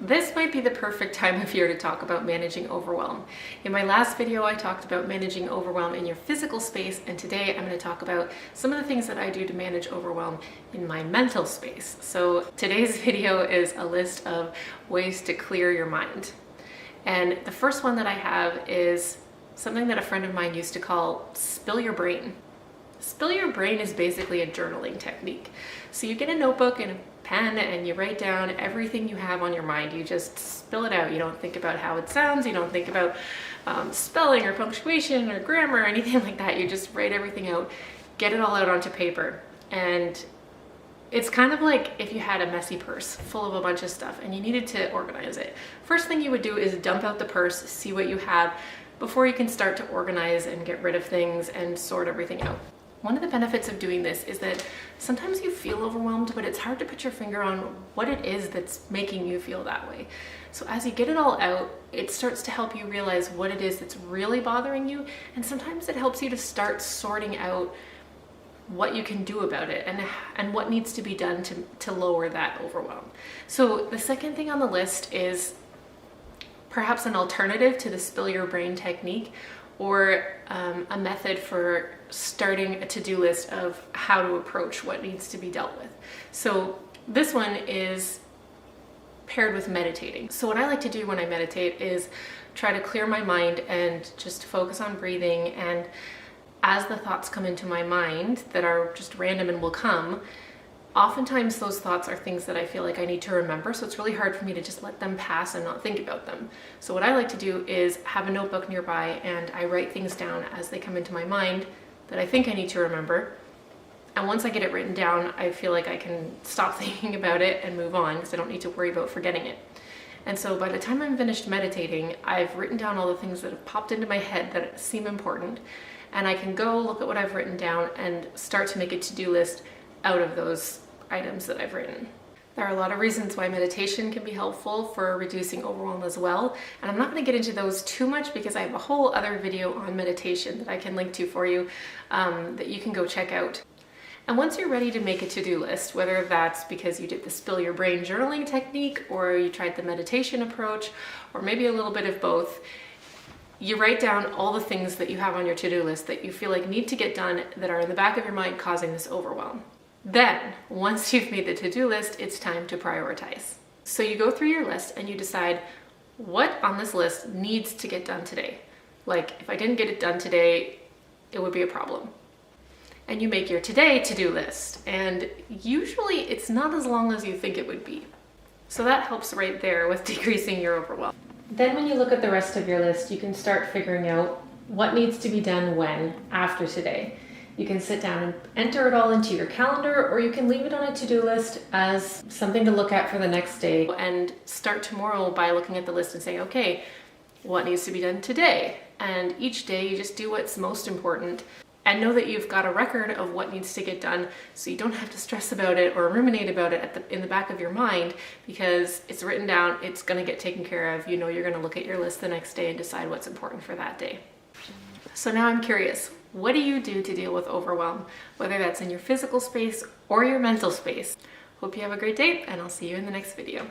This might be the perfect time of year to talk about managing overwhelm. In my last video, I talked about managing overwhelm in your physical space, and today I'm going to talk about some of the things that I do to manage overwhelm in my mental space. So today's video is a list of ways to clear your mind. And the first one that I have is something that a friend of mine used to call spill your brain. Spill your brain is basically a journaling technique. So you get a notebook and a pen and you write down everything you have on your mind. You just spill it out. You don't think about how it sounds. You don't think about spelling or punctuation or grammar or anything like that. You just write everything out, get it all out onto paper. And it's kind of like if you had a messy purse full of a bunch of stuff and you needed to organize it. First thing you would do is dump out the purse, see what you have, before you can start to organize and get rid of things and sort everything out. One of the benefits of doing this is that sometimes you feel overwhelmed, but it's hard to put your finger on what it is that's making you feel that way. So as you get it all out, it starts to help you realize what it is that's really bothering you, and sometimes it helps you to start sorting out what you can do about it and what needs to be done to lower that overwhelm. So the second thing on the list is perhaps an alternative to the spill your brain technique, or a method for starting a to-do list of how to approach what needs to be dealt with. So this one is paired with meditating. So what I like to do when I meditate is try to clear my mind and just focus on breathing, and as the thoughts come into my mind that are just random and will come, oftentimes those thoughts are things that I feel like I need to remember, so it's really hard for me to just let them pass and not think about them. So what I like to do is have a notebook nearby and I write things down as they come into my mind that I think I need to remember. And once I get it written down, I feel like I can stop thinking about it and move on because I don't need to worry about forgetting it. And so by the time I'm finished meditating, I've written down all the things that have popped into my head that seem important, and I can go look at what I've written down and start to make a to-do list out of those items that I've written. There are a lot of reasons why meditation can be helpful for reducing overwhelm as well, and I'm not going to get into those too much because I have a whole other video on meditation that I can link to for you that you can go check out. And once you're ready to make a to-do list, whether that's because you did the spill your brain journaling technique, or you tried the meditation approach, or maybe a little bit of both, you write down all the things that you have on your to-do list that you feel like need to get done that are in the back of your mind causing this overwhelm. Then, once you've made the to-do list, it's time to prioritize. So you go through your list and you decide what on this list needs to get done today. Like, if I didn't get it done today, it would be a problem. And you make your today to-do list, and usually it's not as long as you think it would be. So that helps right there with decreasing your overwhelm. Then when you look at the rest of your list, you can start figuring out what needs to be done when after today. You can sit down and enter it all into your calendar, or you can leave it on a to-do list as something to look at for the next day and start tomorrow by looking at the list and saying, okay, what needs to be done today? And each day you just do what's most important and know that you've got a record of what needs to get done, so you don't have to stress about it or ruminate about it in the back of your mind, because it's written down, it's going to get taken care of. You know you're going to look at your list the next day and decide what's important for that day. So now I'm curious, what do you do to deal with overwhelm, whether that's in your physical space or your mental space? Hope you have a great day, and I'll see you in the next video.